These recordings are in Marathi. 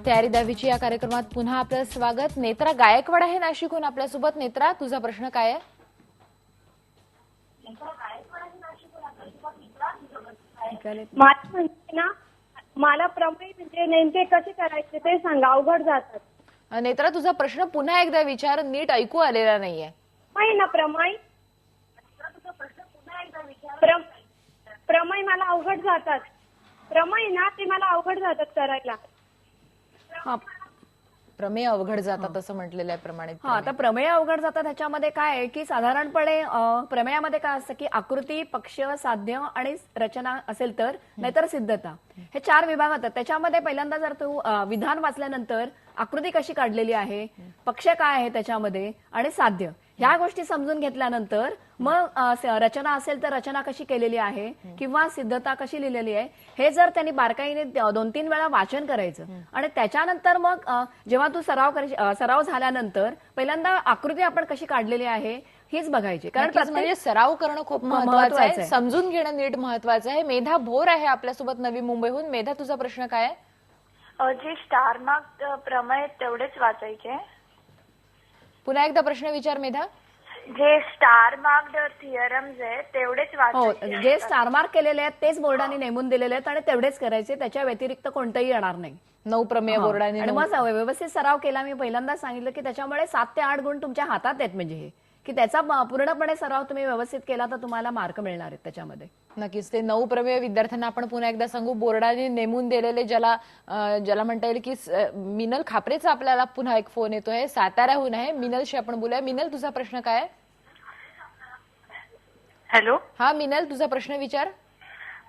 तयारी दहावीची या कार्यक्रमात पुन्हा आपलं स्वागत। नेत्रा गायकवाड आहे नाशिकहून आपल्यासोबत। नेत्रा, तुझा प्रश्न काय आहे? मला प्रमेय म्हणजे नेमके कसे करायचे ते सांगा, अवघड जातात। नेत्रा, तुझा प्रश्न पुन्हा एकदा विचार, नीट ऐकू आलेला नाहीये। प्रमेय प्रमेय मला अवघड जातात। प्रमेय ना ते मला अवघड जातात करायला। प्रमेय अवघड जातात असं म्हटलेलं आहे प्रमाणित। आता प्रमेय अवघड जातात ह्याच्यामध्ये काय आहे की साधारणपणे प्रमेयामध्ये काय असतं की आकृती, पक्ष, साध्य आणि रचना असेल तर, नाहीतर सिद्धता, हे 4 विभाग असतात। त्याच्यामध्ये पहिल्यांदा जर तू विधान वाचल्यानंतर आकृती कशी काढलेली आहे, पक्ष काय आहे त्याच्यामध्ये आणि साध्य, ह्या गोष्टी समजून घेतल्यानंतर मग रचना असेल तर रचना कशी केलेली आहे किंवा सिद्धता कशी लिहिलेली आहे हे जर त्यांनी बारकाईने 2-3 वेळा वाचन करायचं आणि त्याच्यानंतर मग जेव्हा तू सराव झाल्यानंतर पहिल्यांदा आकृती आपण कशी काढलेली आहे हीच बघायची। कारण म्हणजे सराव करणं खूप महत्वाचं आहे, समजून घेणं नीट महत्वाचं आहे। मेधा भोर आहे आपल्यासोबत नवी मुंबईहून। मेधा, तुझा प्रश्न काय आहे? जे स्टार मार्क प्रमेय तेवढेच वाचायचे। पुन्हा एकदा प्रश्न विचार मेधा। जे स्टार मार्क्ड थिअरम्स आहे तेवढेच वाचायचे। जे स्टार मार्क केलेले आहेत तेच बोर्डाने नेमून दिलेले आहेत आणि तेवढेच करायचे, त्याच्या व्यतिरिक्त कोणतंही येणार नाही। 9 प्रमेय बोर्डाने। आणि मग व्यवस्थित सराव केला, मी पहिल्यांदा सांगितलं की त्याच्यामुळे 7 ते 8 गुण तुमच्या हातात आहेत, म्हणजे हे की त्याचा पूर्णपणे सराव तुम्ही व्यवस्थित केला तर तुम्हाला मार्क मिळणार आहेत त्याच्यामध्ये। नक्कीच ते 9 प्रमेय विद्यार्थ्यांना आपण पुन्हा एकदा सांगू, बोर्डाने नेमून दिलेले, ज्याला म्हणता येईल की मिनल खापरेचा आपल्याला पुन्हा एक फोन येतोय, साताऱ्याहून आहे। मिनलशी आपण बोलूया। मिनल, तुझा प्रश्न काय आहे? हॅलो, हा मिनल, तुझा प्रश्न विचार।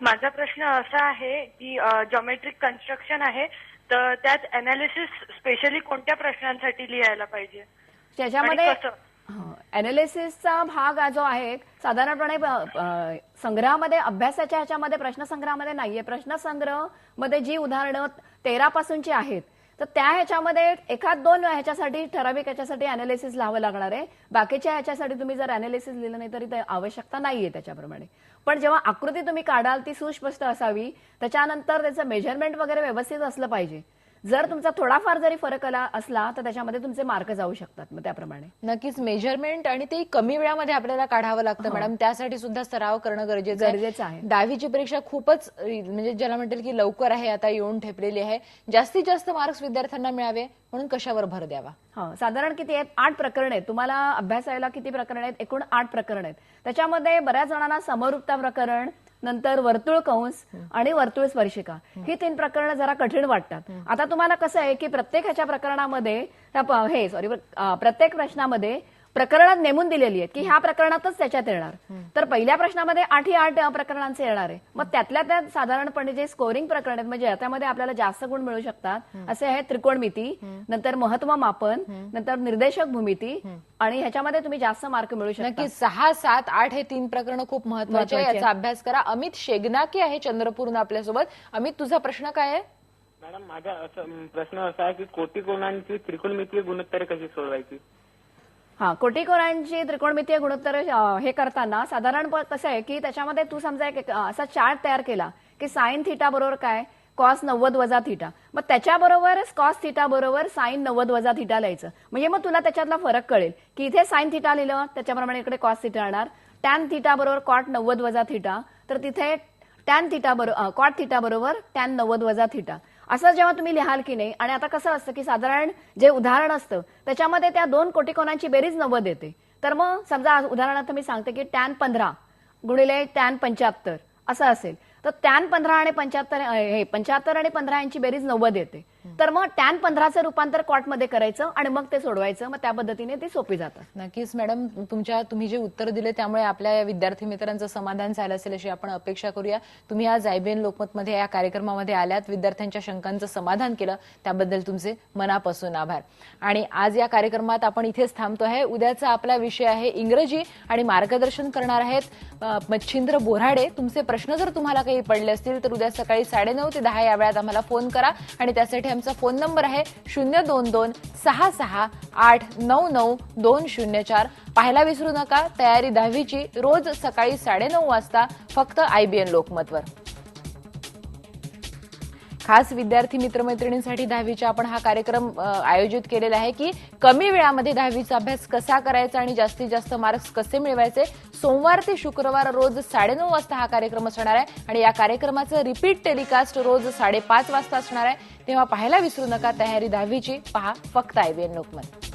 माझा प्रश्न असा आहे की जॉमेट्रिक कन्स्ट्रक्शन आहे तर त्यात अनालिसिस स्पेशली कोणत्या प्रश्नांसाठी लिहायला पाहिजे? त्याच्यामध्ये अनालिसिसचा भाग जो आहे साधारणपणे संग्रहामध्ये, अभ्यासाच्या ह्याच्यामध्ये प्रश्नसंग्रहामध्ये नाहीये। प्रश्नसंग्रह मध्ये जी उदाहरणं 13 पासूनची आहेत तर त्या ह्याच्यामध्ये 1-2 ह्याच्यासाठी ठराविक ह्याच्यासाठी अनालिसिस लावावं लागणार आहे। बाकीच्या ह्याच्यासाठी तुम्ही जर अनालिसिस लिहिलं नाही तरी आवश्यकता नाहीये त्याच्याप्रमाणे। पण जेव्हा आकृती तुम्ही काढाल ती सुस्पष्ट असावी, त्याच्यानंतर त्याचं मेजरमेंट वगैरे व्यवस्थित असलं पाहिजे। जर तुमचा थोडाफार जरी फरक असला तर त्याच्यामध्ये तुमचे मार्क जाऊ शकतात मग त्याप्रमाणे। नक्कीच मेजरमेंट आणि ते कमी वेळामध्ये आपल्याला काढावं लागतं मॅडम, त्यासाठी सुद्धा सराव करणं गरजेचं आहे। 10वीची परीक्षा खूपच म्हणजे ज्याला म्हणतील की लवकर आहे, आता येऊन ठेपलेली आहे। जास्तीत जास्त मार्क्स विद्यार्थ्यांना मिळावे म्हणून कशावर भर द्यावा? साधारण किती आहेत? 8 प्रकरण आहेत। तुम्हाला अभ्यासायला किती प्रकरण आहेत? एकूण 8 प्रकरण आहेत। त्याच्यामध्ये बऱ्याच जणांना समरूपता प्रकरण, नंतर वर्तुळ कंस आणि वर्तुळ स्पर्शिका, ही 3 प्रकरणं जरा कठीण वाटतात। आता तुम्हाला कसं आहे की प्रत्येक ह्याच्या प्रकरणामध्ये प्रत्येक प्रश्नामध्ये प्रकरणात नेमून दिलेली आहेत की ह्या प्रकरणातच त्याच्यात येणार, तर पहिल्या प्रश्नामध्ये 8 प्रकरणांचे येणार आहे। मग त्यातल्या त्यात साधारणपणे जे स्कोरिंग प्रकरण आहेत, म्हणजे त्यामध्ये आपल्याला जास्त गुण मिळू शकतात असे आहेत त्रिकोणमिती, नंतर महत्व मापन, नंतर निर्देशक भूमिती, आणि ह्याच्यामध्ये तुम्ही जास्त मार्क मिळू शकता। नक्की 6, 7, 8 हे 3 प्रकरणं खूप महत्वाचे आहे, याचा अभ्यास करा। अमित शेगनाके आहे चंद्रपूरहून आपल्यासोबत। अमित, तुझा प्रश्न काय आहे? मॅडम, माझा प्रश्न असा आहे की कोटिकोणांची त्रिकोणमितीय गुणोत्तरे कशी सोडवायची? कोटिकोणांची त्रिकोणमितीय गुणोत्तर हे करताना साधारण कसं आहे की त्याच्यामध्ये तू समजा एक असा चार्ट तयार केला की साइन थिटा बरोबर काय, कॉस 90 वजा थिटा, मग त्याच्याबरोबरच कॉस थिटा बरोबर साइन 90 वजा थिटा लिहायचं, म्हणजे मग तुला त्याच्यातला फरक कळेल की इथे साइन थिटा लिहिलं त्याच्याप्रमाणे इकडे कॉस थिटा येणार। टॅन थिटा बरोबर कॉट 90 वजा थिटा, तर तिथे टॅन थिटा बरोबर कॉट थिटा बरोबर टॅन 90 वजा थिटा, असं जेव्हा तुम्ही लिहाल की नाही। आणि आता कसं असतं की साधारण जे उदाहरण असतं त्याच्यामध्ये त्या 2 कोटिकोणांची बेरीज 90 येते, तर मग समजा उदाहरणार्थ मी सांगते की टॅन 15 गुणिले टॅन 75 असं असेल, तर टॅन 15 आणि 75 आणि 15 यांची बेरीज 90 येते, तर मग टॅन 15चं रूपांतर कॉटमध्ये करायचं आणि मग ते सोडवायचं, मग त्या पद्धतीने ती सोपी जातात। नक्कीच मॅडम, तुम्ही जे उत्तर दिले त्यामुळे आपल्या या विद्यार्थी मित्रांचं समाधान झालं असेल अशी आपण अपेक्षा करूया। तुम्ही आज IBN लोकमतमध्ये या कार्यक्रमामध्ये आल्यात, विद्यार्थ्यांच्या शंकांचं समाधान केलं, त्याबद्दल तुमचे मनापासून आभार। आणि आज या कार्यक्रमात आपण इथेच थांबतो आहे। उद्याचा आपला विषय आहे इंग्रजी आणि मार्गदर्शन करणार आहेत मच्छिंद्र बोऱ्हाडे। तुमचे प्रश्न जर तुम्हाला काही पडले असतील तर उद्या सकाळी 9:30 ते 10 या वेळात आम्हाला फोन करा, आणि त्यासाठी आमचा फोन नंबर आहे 02266899204। पाहायला विसरू नका तयारी 10वीची रोज सकाळी 9:30 वाजता फक्त IBN लोकमतवर। खास विद्यार्थी मित्रमैत्रिणींसाठी 10वीच्या आपण हा कार्यक्रम आयोजित केलेला आहे की कमी वेळामध्ये 10वीचा अभ्यास कसा करायचा आणि जास्तीत जास्त मार्क्स कसे मिळवायचे. सोमवार ते शुक्रवार रोज 9:30 वाजता हा कार्यक्रम असणार आहे आणि या कार्यक्रमाचं रिपीट टेलिकास्ट रोज 5:30 वाजता असणार आहे. तेव्हा पाहायला विसरू नका. तयारी 10वीची पहा फक्त IBN लोकमत.